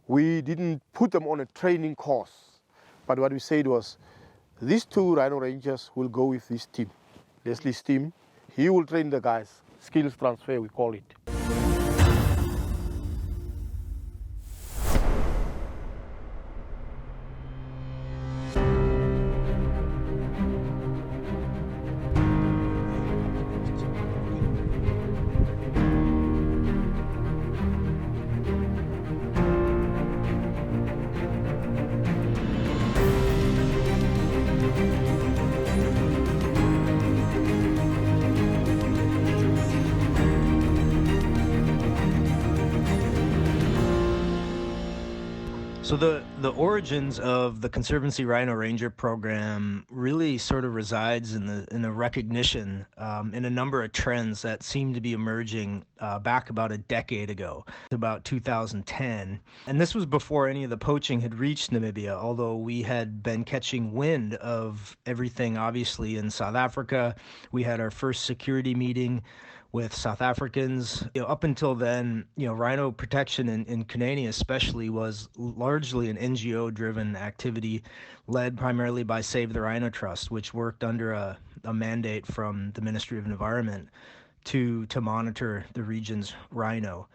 we didn't put them on a training course. But what we said was, these 2 Rhino Rangers will go with this team, Leslie's team. He will train the guys, skills transfer we call it. So the origins of the Conservancy Rhino Ranger program really sort of resides in the recognition in a number of trends that seem to be emerging back about a decade ago, about 2010. And this was before any of the poaching had reached Namibia, although we had been catching wind of everything, obviously, in South Africa. We had our first security meeting with South Africans. Up until then, rhino protection in Kunene especially was largely an NGO-driven activity led primarily by Save the Rhino Trust, which worked under a mandate from the Ministry of Environment to monitor the region's rhino.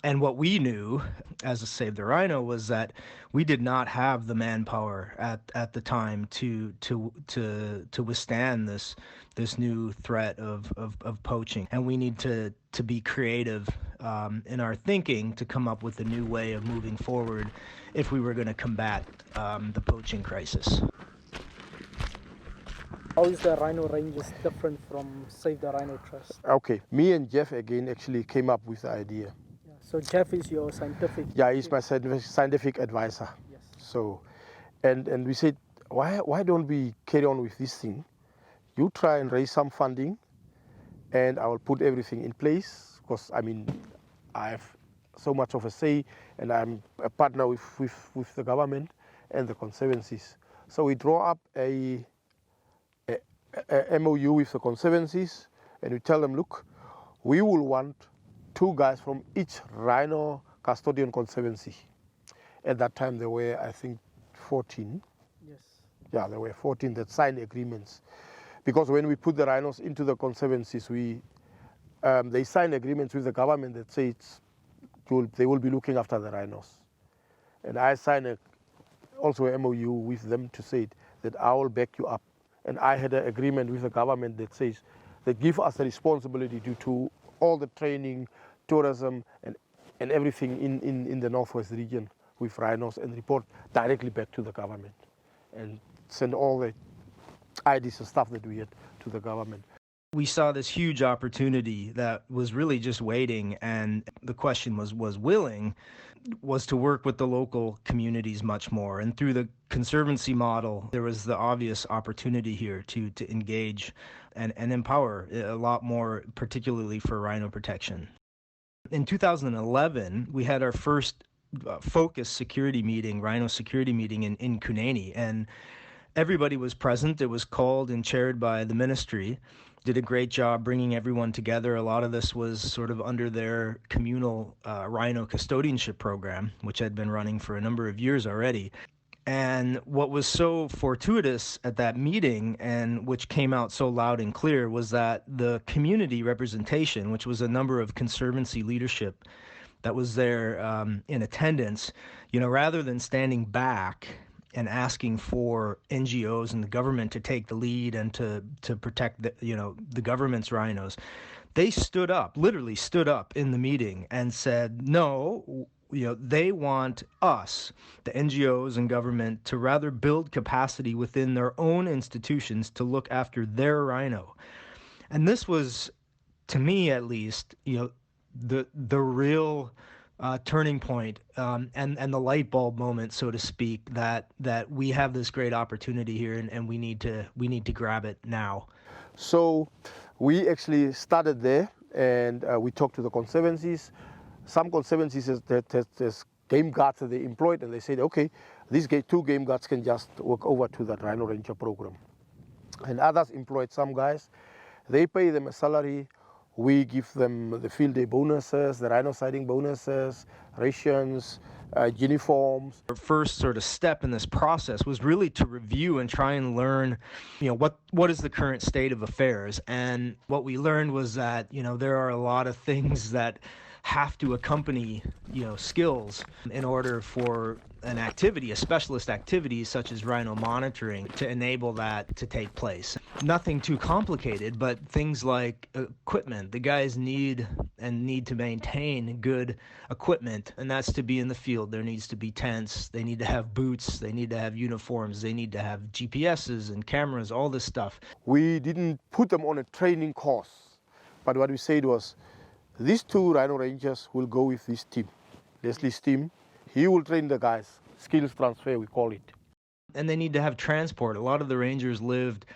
And what we knew as a Save the Rhino was that we did not have the manpower at the time to withstand this new threat of poaching, and we need to be creative in our thinking to come up with a new way of moving forward if we were going to combat the poaching crisis. How is the Rhino Rangers different from Save the Rhino Trust? Okay, me and Jeff again actually came up with the idea. So Jeff is your scientific... Yeah, he's my scientific advisor. Yes. So, and we said, why don't we carry on with this thing? You try and raise some funding, and I will put everything in place, because I have so much of a say, and I'm a partner with the government and the conservancies. So we draw up a MOU with the conservancies, and we tell them, look, we will want 2 guys from each rhino custodian conservancy. At that time there were, I think, 14. Yes. Yeah, there were 14 that signed agreements. Because when we put the rhinos into the conservancies, they signed agreements with the government that say they will be looking after the rhinos. And I signed also a MOU with them to say that I will back you up. And I had an agreement with the government that says they give us the responsibility due to all the training, tourism, and everything in the Northwest region with rhinos, and report directly back to the government and send all the IDs and stuff that we had to the government. We saw this huge opportunity that was really just waiting, and the question was to work with the local communities much more. And through the conservancy model, there was the obvious opportunity here to engage and empower a lot more, particularly for rhino protection. In 2011, we had our first focused security meeting, rhino security meeting in Kunene, and everybody was present. It was called and chaired by the ministry. Did a great job bringing everyone together. A lot of this was sort of under their communal rhino custodianship program, which had been running for a number of years already. And what was so fortuitous at that meeting, and which came out so loud and clear, was that the community representation, which was a number of conservancy leadership that was there in attendance, rather than standing back and asking for NGOs and the government to take the lead and to protect the government's rhinos, they stood up, literally stood up in the meeting and said, no, they want us, the NGOs and government, to rather build capacity within their own institutions to look after their rhino. And this was, to me at least, the real turning point and the light bulb moment, so to speak, that we have this great opportunity here, and we need to grab it now. So we actually started there, and we talked to the conservancies. Some conservancies there's game guards that they employed, and they said, okay, these 2 game guards can just work over to that Rhino Ranger program. And others employed some guys. They pay them a salary. We give them the field day bonuses, the rhino sighting bonuses, rations, uniforms. Our first sort of step in this process was really to review and try and learn, what is the current state of affairs. And what we learned was that, there are a lot of things that have to accompany, skills in order for an activity, a specialist activity such as rhino monitoring, to enable that to take place. Nothing too complicated, but things like equipment. The guys need to maintain good equipment, and that's to be in the field. There needs to be tents, they need to have boots, they need to have uniforms, they need to have GPSs and cameras, all this stuff. We didn't put them on a training course, but what we said was, these 2 Rhino Rangers will go with this team, Leslie's team. He will train the guys, skills transfer we call it. And they need to have transport. A lot of the Rangers lived,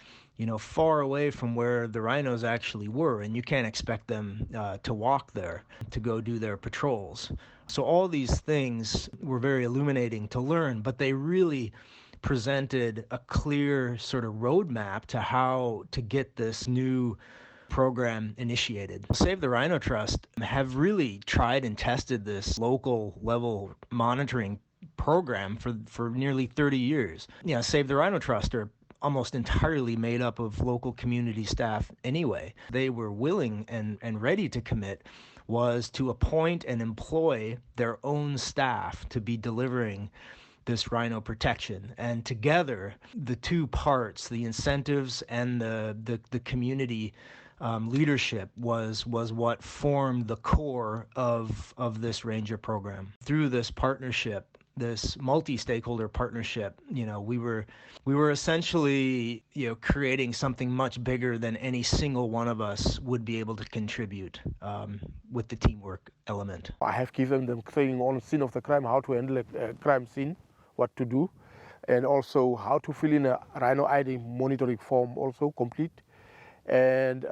far away from where the rhinos actually were, and you can't expect them to walk there to go do their patrols. So all these things were very illuminating to learn, but they really presented a clear sort of roadmap to how to get this new program initiated. Save the Rhino Trust have really tried and tested this local level monitoring program for nearly 30 years. Save the Rhino Trust are almost entirely made up of local community staff anyway. They were willing and ready to commit was to appoint and employ their own staff to be delivering this rhino protection. And together, the two parts, the incentives and the community leadership was what formed the core of this ranger program. Through this partnership, this multi-stakeholder partnership, we were essentially, creating something much bigger than any single one of us would be able to contribute with the teamwork element. I have given them training on scene of the crime, how to handle a crime scene, what to do, and also how to fill in a rhino ID monitoring form, also complete. And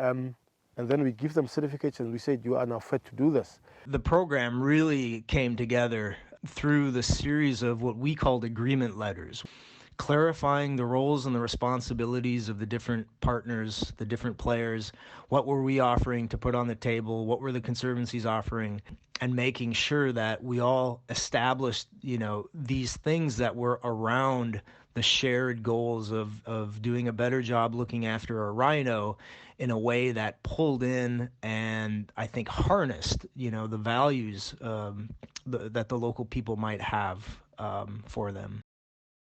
then we give them certificates and we said, you are now fit to do this. The program really came together through the series of what we called agreement letters, clarifying the roles and the responsibilities of the different partners, the different players. What were we offering to put on the table? What were the conservancies offering? And making sure that we all established, these things that were around the shared goals of doing a better job looking after a rhino in a way that pulled in and I think harnessed, the values that the local people might have for them.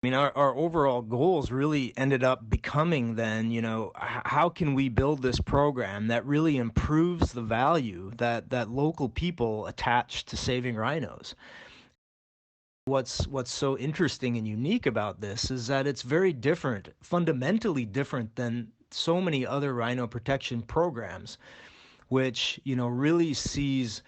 I mean, our overall goals really ended up becoming then, how can we build this program that really improves the value that local people attach to saving rhinos? What's so interesting and unique about this is that it's very different, fundamentally different than so many other rhino protection programs, which, really sees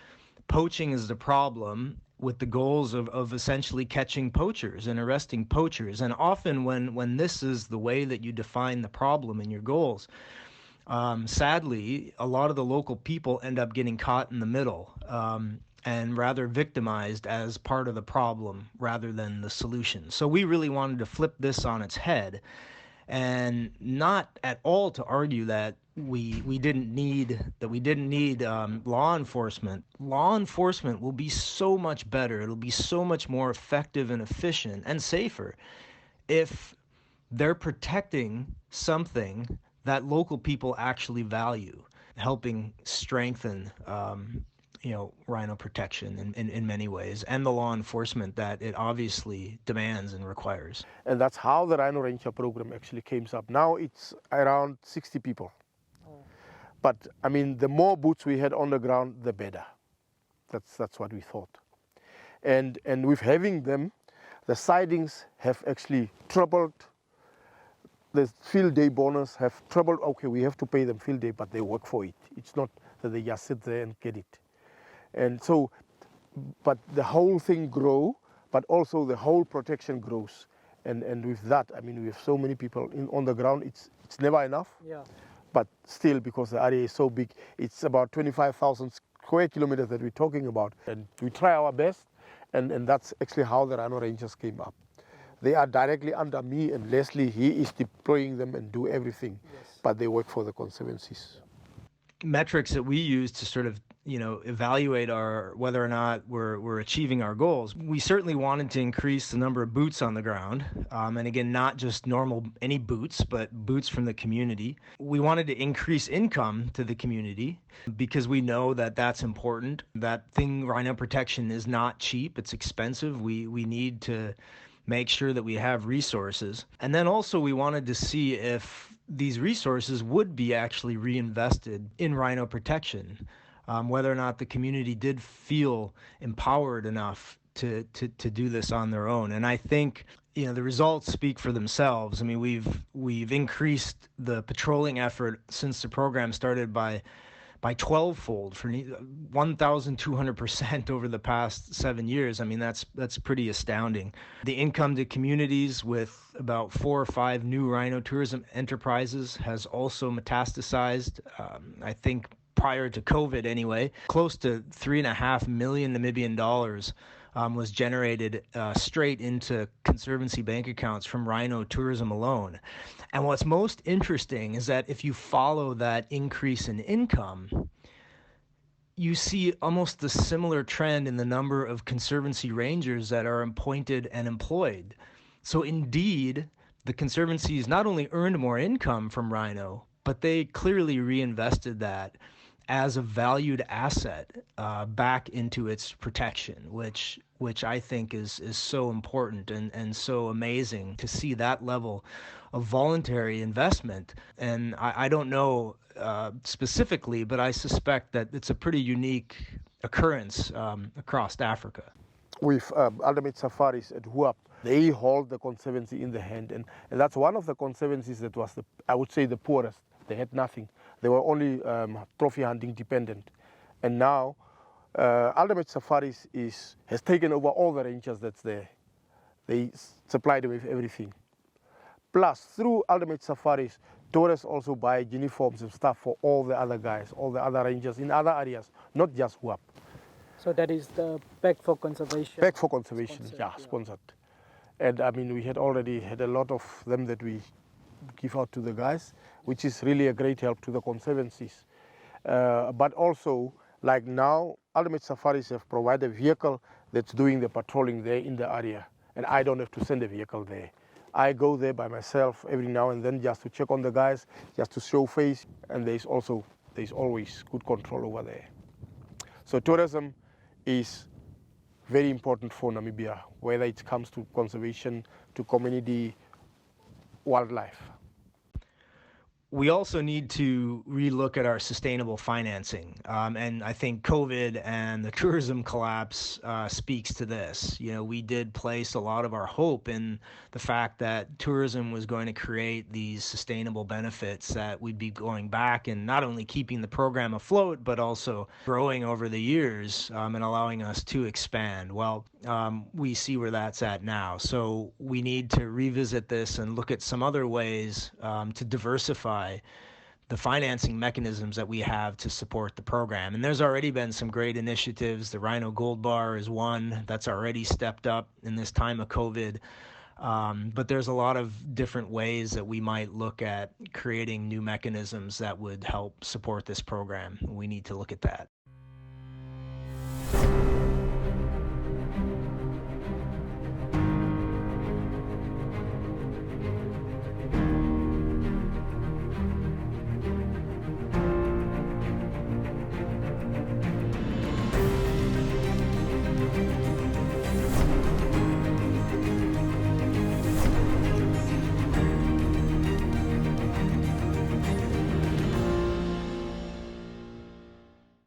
poaching as the problem with the goals of essentially catching poachers and arresting poachers. And often when this is the way that you define the problem and your goals, sadly, a lot of the local people end up getting caught in the middle and rather victimized as part of the problem rather than the solution. So we really wanted to flip this on its head, and not at all to argue that we didn't need law enforcement. Law enforcement will be so much better. It'll be so much more effective and efficient and safer if they're protecting something that local people actually value, helping strengthen rhino protection in many ways, and the law enforcement that it obviously demands and requires. And that's how the Rhino Ranger program actually came up. Now it's around 60 people. Oh. But I mean, the more boots we had on the ground, the better. That's what we thought. And with having them, the sightings have actually tripled. The field day bonus have tripled. Okay, we have to pay them field day, but they work for it. It's not that they just sit there and get it. And so, but the whole thing grows, but also the whole protection grows. And with that, I mean, we have so many people on the ground, it's never enough. Yeah. But still, because the area is so big, it's about 25,000 square kilometers that we're talking about. And we try our best, and that's actually how the Rhino Rangers came up. They are directly under me and Leslie. He is deploying them and do everything, yes. But they work for the conservancies. Metrics that we use to sort of evaluate whether or not we're achieving our goals. We certainly wanted to increase the number of boots on the ground, and again, not just any boots, but boots from the community. We wanted to increase income to the community because we know that that's important. Rhino protection is not cheap; it's expensive. We need to make sure that we have resources, and then also we wanted to see if these resources would be actually reinvested in rhino protection. Whether or not the community did feel empowered enough to do this on their own. And I think the results speak for themselves. I mean, we've increased the patrolling effort since the program started by 12-fold, for 1,200% over the past 7 years. I mean, that's pretty astounding. The income to communities with about 4 or 5 new rhino tourism enterprises has also metastasized. I think prior to COVID anyway, close to 3.5 million Namibian dollars was generated straight into Conservancy bank accounts from rhino tourism alone. And what's most interesting is that if you follow that increase in income, you see almost the similar trend in the number of Conservancy rangers that are appointed and employed. So indeed, the Conservancies not only earned more income from rhino, but they clearly reinvested that as a valued asset back into its protection, which I think is so important and so amazing to see that level of voluntary investment. And I don't know specifically, but I suspect that it's a pretty unique occurrence across Africa. With ultimate safaris at Uri-Khob, they hold the conservancy in the hand, and that's one of the conservancies that was, I would say, the poorest. They had nothing. They were only trophy hunting dependent. And now, Ultimate Safaris has taken over all the rangers that's there. They supply them with everything. Plus, through Ultimate Safaris, tourists also buy uniforms and stuff for all the other guys, all the other rangers in other areas, not just Uri-Khob. So that is the Back for Conservation? Back for Conservation, sponsored. And I mean, we had already had a lot of them that we give out to the guys, which is really a great help to the conservancies. But also, like now, Ultimate Safaris have provided a vehicle that's doing the patrolling there in the area, and I don't have to send a vehicle there. I go there by myself every now and then just to check on the guys, just to show face, and there's always good control over there. So tourism is very important for Namibia, whether it comes to conservation, to community, wildlife. We also need to relook at our sustainable financing. And I think COVID and the tourism collapse speaks to this. We did place a lot of our hope in the fact that tourism was going to create these sustainable benefits, that we'd be going back and not only keeping the program afloat, but also growing over the years and allowing us to expand. Well, we see where that's at now. So we need to revisit this and look at some other ways to diversify the financing mechanisms that we have to support the program. And there's already been some great initiatives. The Rhino Gold Bar is one that's already stepped up in this time of COVID. But there's a lot of different ways that we might look at creating new mechanisms that would help support this program. We need to look at that.